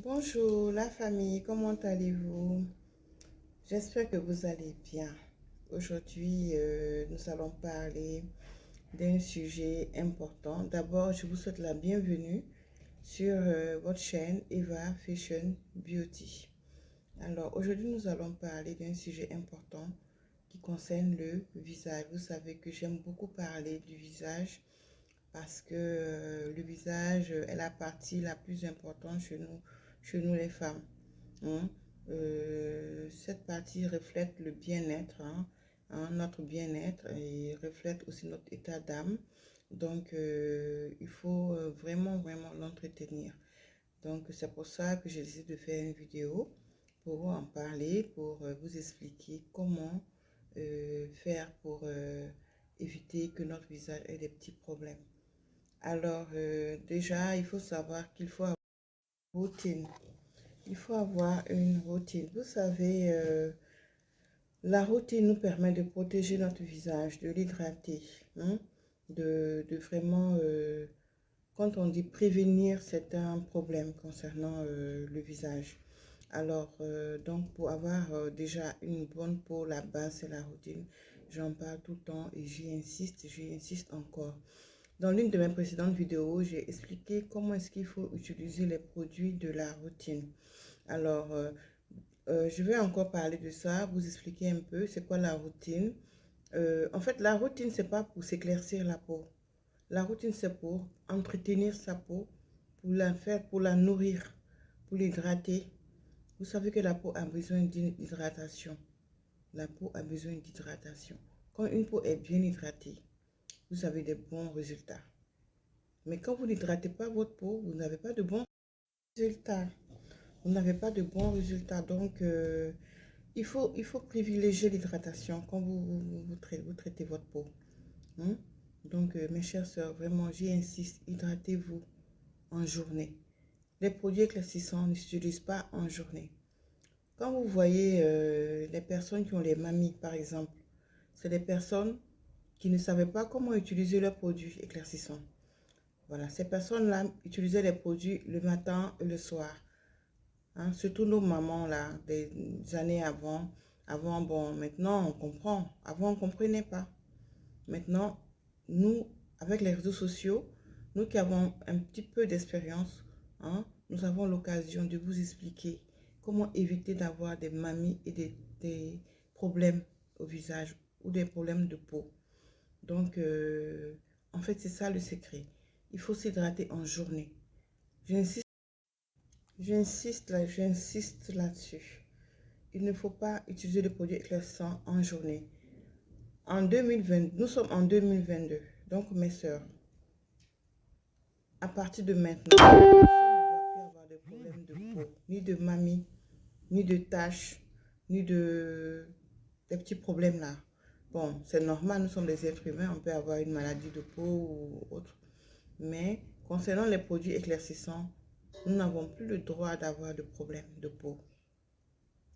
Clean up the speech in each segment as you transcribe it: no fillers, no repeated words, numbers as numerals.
Bonjour la famille, comment allez-vous? J'espère que vous allez bien. Aujourd'hui, nous allons parler d'un sujet important. D'abord, je vous souhaite la bienvenue sur votre chaîne Eva Fashion Beauty. Alors, aujourd'hui, nous allons parler d'un sujet important qui concerne le visage. Vous savez que j'aime beaucoup parler du visage parce que le visage est la partie la plus importante chez nous les femmes. Hein. Cette partie reflète le bien-être, notre bien-être et reflète aussi notre état d'âme. Donc, il faut vraiment l'entretenir. Donc, c'est pour ça que j'ai décidé de faire une vidéo pour en parler, pour vous expliquer comment faire pour éviter que notre visage ait des petits problèmes. Alors, déjà, il faut savoir qu'il faut avoir une routine. Il faut avoir une routine. Vous savez, la routine nous permet de protéger notre visage, de l'hydrater, hein, de vraiment, quand on dit prévenir certains problèmes concernant le visage. Alors, donc, pour avoir déjà une bonne peau, la base, c'est la routine. J'en parle tout le temps et j'y insiste encore. Dans l'une de mes précédentes vidéos, j'ai expliqué comment est-ce qu'il faut utiliser les produits de la routine. Alors, je vais encore parler de ça, vous expliquer un peu c'est quoi la routine. En fait, la routine, c'est pas pour s'éclaircir la peau. La routine, c'est pour entretenir sa peau, pour la faire, pour la nourrir, pour l'hydrater. Vous savez que la peau a besoin d'hydratation. La peau a besoin d'hydratation. Quand une peau est bien hydratée, vous avez des bons résultats. Mais quand vous n'hydratez pas votre peau, vous n'avez pas de bons résultats. Vous n'avez pas de bons résultats. Donc, il faut privilégier l'hydratation quand vous traitez votre peau. Hein? Donc, mes chères sœurs, vraiment, j'y insiste, hydratez-vous en journée. Les produits éclaircissants ne s'utilisent pas en journée. Quand vous voyez les personnes qui ont les mamies, par exemple, c'est des personnes qui ne savaient pas comment utiliser leurs produits éclaircissants. Voilà, ces personnes-là utilisaient les produits le matin et le soir. Hein, surtout nos mamans, là, des années avant. Avant, bon, maintenant, on comprend. Avant, on ne comprenait pas. Maintenant, nous, avec les réseaux sociaux, nous qui avons un petit peu d'expérience, hein, nous avons l'occasion de vous expliquer comment éviter d'avoir des mamies et des problèmes au visage ou des problèmes de peau. Donc, en fait, c'est ça le secret. Il faut s'hydrater en journée. J'insiste, j'insiste là-dessus. Il ne faut pas utiliser de produits éclaircissants en journée. En 2020, nous sommes en 2022. Donc, mes soeurs, à partir de maintenant, personne ne doit plus avoir de problème de peau, ni de mamie, ni de taches, ni de des petits problèmes là. Bon, c'est normal, nous sommes des êtres humains, on peut avoir une maladie de peau ou autre. Mais concernant les produits éclaircissants, nous n'avons plus le droit d'avoir de problème de peau.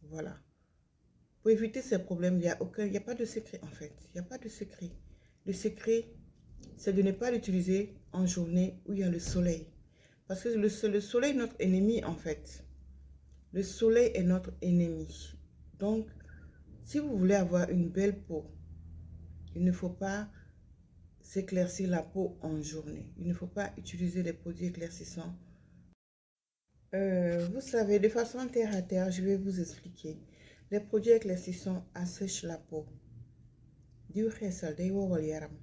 Voilà. Pour éviter ces problèmes, il n'y a pas de secret en fait. Il n'y a pas de secret. Le secret, c'est de ne pas l'utiliser en journée où il y a le soleil. Parce que le soleil est notre ennemi en fait. Le soleil est notre ennemi. Donc, si vous voulez avoir une belle peau, il ne faut pas s'éclaircir la peau en journée. Il ne faut pas utiliser des produits éclaircissants. Vous savez, de façon terre à terre, je vais vous expliquer. Les produits éclaircissants assèchent la peau. Diw xeesal day wowal yaram.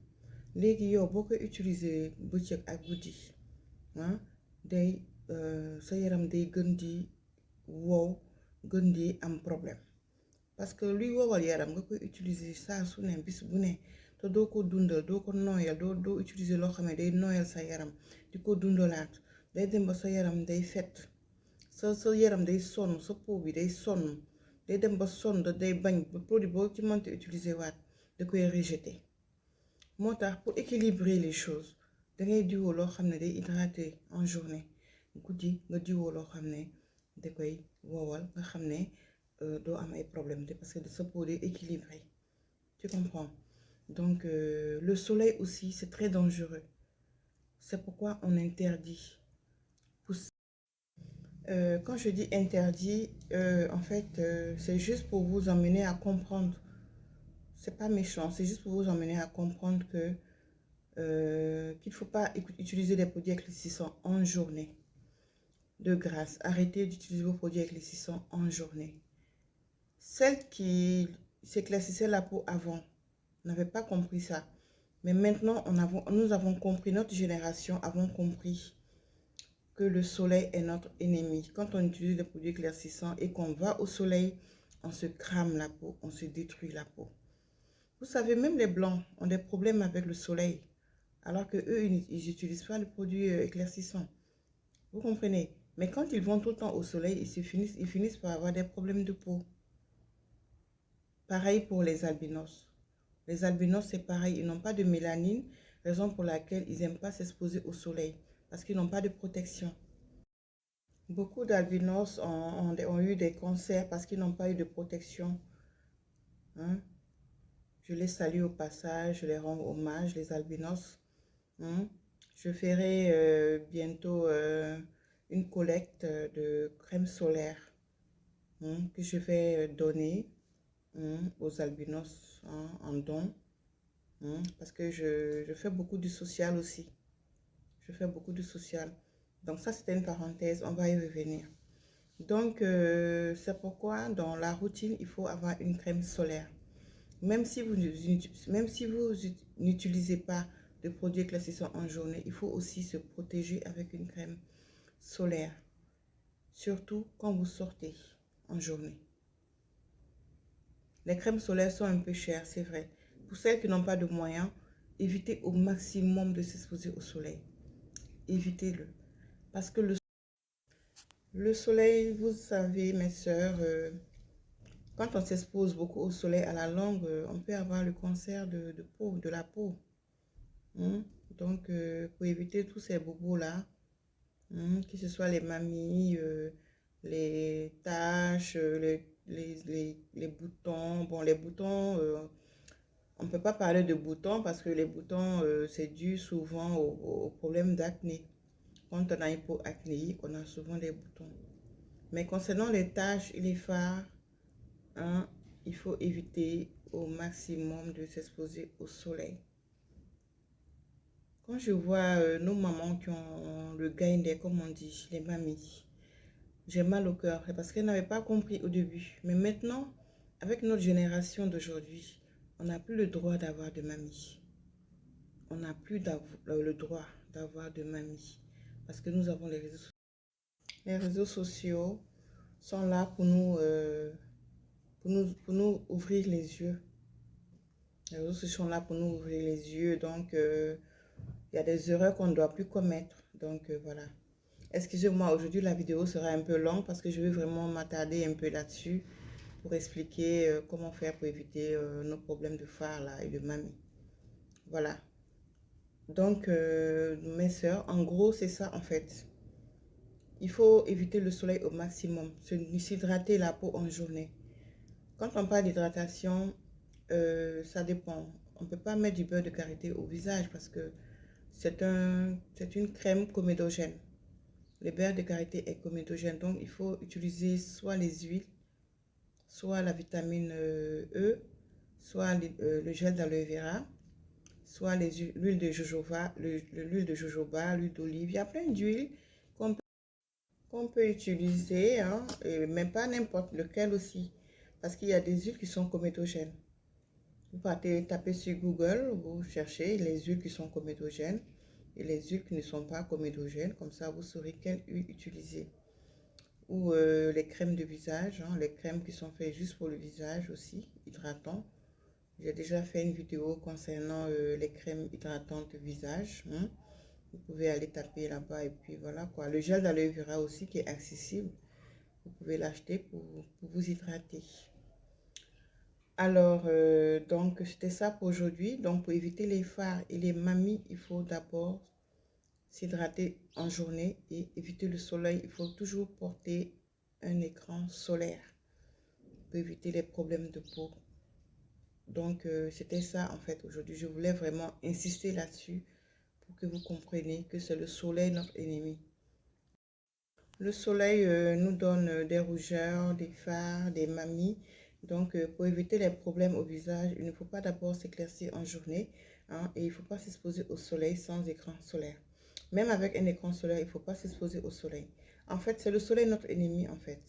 Léegi yow boo ko utiliser bëccëg ak guddi ah day sa yaram day gën di wow gën di am problème parce que luy wowal yaram nga koy utiliser saa su ne bis bu ne te doo ko dundal doo ko nooyal doo utiliser loo xam ne day nooyal sa yaram di ko dundalaat day dem ba sa yaram day fett sa yaram day sonn sa peau bi day sonn day dem ba sonn day bañ ba produit boo ci mënti utiliser waat da koy rejeter. Moo tax pour équilibrer les choses dangay diwoo loo xam ne day hydrater en journée guddi nga diwoo loo xam ne da koy wowal nga xam ne doo am ay problème parce que sa peau day équilibré. Tu comprends? Donc le soleil aussi c'est très dangereux. C'est pourquoi on interdit. Quand je dis interdit, en fait, c'est juste pour vous emmener à comprendre. C'est pas méchant, c'est juste pour vous emmener à comprendre que qu'il ne faut pas utiliser des produits éclaircissants en journée. De grâce, arrêtez d'utiliser vos produits éclaircissants en journée. Celles qui s'éclaircissaient la peau avant n'avaient pas compris ça. Mais maintenant, nous avons compris, notre génération avons compris que le soleil est notre ennemi. Quand on utilise des produits éclaircissants et qu'on va au soleil, on se crame la peau, on se détruit la peau. Vous savez, même les blancs ont des problèmes avec le soleil, alors que eux, ils n'utilisent pas de produits éclaircissants. Vous comprenez? Mais quand ils vont tout le temps au soleil, ils finissent par avoir des problèmes de peau. Pareil pour les albinos. Les albinos, c'est pareil, ils n'ont pas de mélanine, raison pour laquelle ils n'aiment pas s'exposer au soleil, parce qu'ils n'ont pas de protection. Beaucoup d'albinos ont eu des cancers parce qu'ils n'ont pas eu de protection. Hein? Je les salue au passage, je les rends hommage, les albinos. Hein? Je ferai bientôt une collecte de crème solaire que je vais donner aux albinos en don. Parce que je fais beaucoup de social aussi. Je fais beaucoup de social. Donc ça, c'était une parenthèse, on va y revenir. Donc, c'est pourquoi dans la routine, il faut avoir une crème solaire. Même si vous n'utilisez pas de produits éclaircissants en journée, il faut aussi se protéger avec une crème solaire. Surtout quand vous sortez en journée. Les crèmes solaires sont un peu chères, c'est vrai. Pour celles qui n'ont pas de moyens, évitez au maximum de s'exposer au soleil. Évitez-le. Parce que le soleil, vous savez, mes soeurs, quand on s'expose beaucoup au soleil à la longue, on peut avoir le cancer de peau, de la peau. Donc, pour éviter tous ces bobos-là, que ce soit les mamies, les taches, les boutons. Bon, les boutons, on ne peut pas parler de boutons parce que les boutons, c'est dû souvent au problème d'acné. Quand on a une peau acnéique, on a souvent des boutons. Mais concernant les taches et les fards, il faut éviter au maximum de s'exposer au soleil. Quand je vois nos mamans qui ont le gaindé, comme on dit, les mamies, j'ai mal au cœur. C'est parce qu'elles n'avaient pas compris au début. Mais maintenant, avec notre génération d'aujourd'hui, on n'a plus le droit d'avoir de mamie. On n'a plus le droit d'avoir de mamie. Parce que nous avons les réseaux sociaux. Les réseaux sociaux sont là pour nous ouvrir les yeux. Les réseaux sociaux sont là pour nous ouvrir les yeux. Donc, il y a des erreurs qu'on ne doit plus commettre. Donc, voilà. Excusez-moi, aujourd'hui, la vidéo sera un peu longue parce que je vais vraiment m'attarder un peu là-dessus pour expliquer comment faire pour éviter nos problèmes de phare là, et de mamie. Voilà. Donc, mes soeurs, en gros, c'est ça en fait. Il faut éviter le soleil au maximum. S'hydrater la peau en journée. Quand on parle d'hydratation, ça dépend. On ne peut pas mettre du beurre de karité au visage parce que c'est une crème comédogène. Le beurre de karité est comédogène. Donc, il faut utiliser soit les huiles, soit la vitamine E, soit le gel d'aloe vera, soit l'huile de jojoba, l'huile de jojoba, l'huile d'olive. Il y a plein d'huiles qu'on peut utiliser, mais pas n'importe lequel aussi. Parce qu'il y a des huiles qui sont comédogènes. Vous partez taper sur Google, vous cherchez les huiles qui sont comédogènes et les huiles qui ne sont pas comédogènes. Comme ça, vous saurez quelle huile utiliser. Ou les crèmes de visage, les crèmes qui sont faites juste pour le visage aussi, hydratants. J'ai déjà fait une vidéo concernant les crèmes hydratantes de visage. Vous pouvez aller taper là-bas et puis voilà quoi. Le gel d'aloe vera aussi qui est accessible. Vous pouvez l'acheter pour vous hydrater. Alors, donc, c'était ça pour aujourd'hui. Donc, pour éviter les fards et les mamies, il faut d'abord s'hydrater en journée et éviter le soleil. Il faut toujours porter un écran solaire pour éviter les problèmes de peau. Donc, c'était ça en fait aujourd'hui. Je voulais vraiment insister là-dessus pour que vous compreniez que c'est le soleil notre ennemi. Le soleil nous donne des rougeurs, des fards, des mamies. Donc, pour éviter les problèmes au visage, il ne faut pas d'abord s'éclaircir en journée, hein, et il ne faut pas s'exposer au soleil sans écran solaire. Même avec un écran solaire, il ne faut pas s'exposer au soleil. En fait, c'est le soleil notre ennemi, en fait.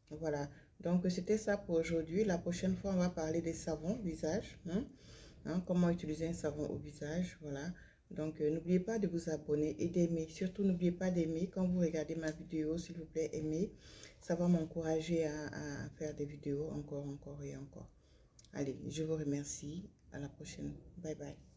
Voilà. Donc, c'était ça pour aujourd'hui. La prochaine fois, on va parler des savons visage. Comment utiliser un savon au visage. Voilà. Donc, n'oubliez pas de vous abonner et d'aimer. Surtout, n'oubliez pas d'aimer. Quand vous regardez ma vidéo, s'il vous plaît, aimez. Ça va m'encourager à faire des vidéos encore et encore. Allez, je vous remercie. À la prochaine. Bye bye.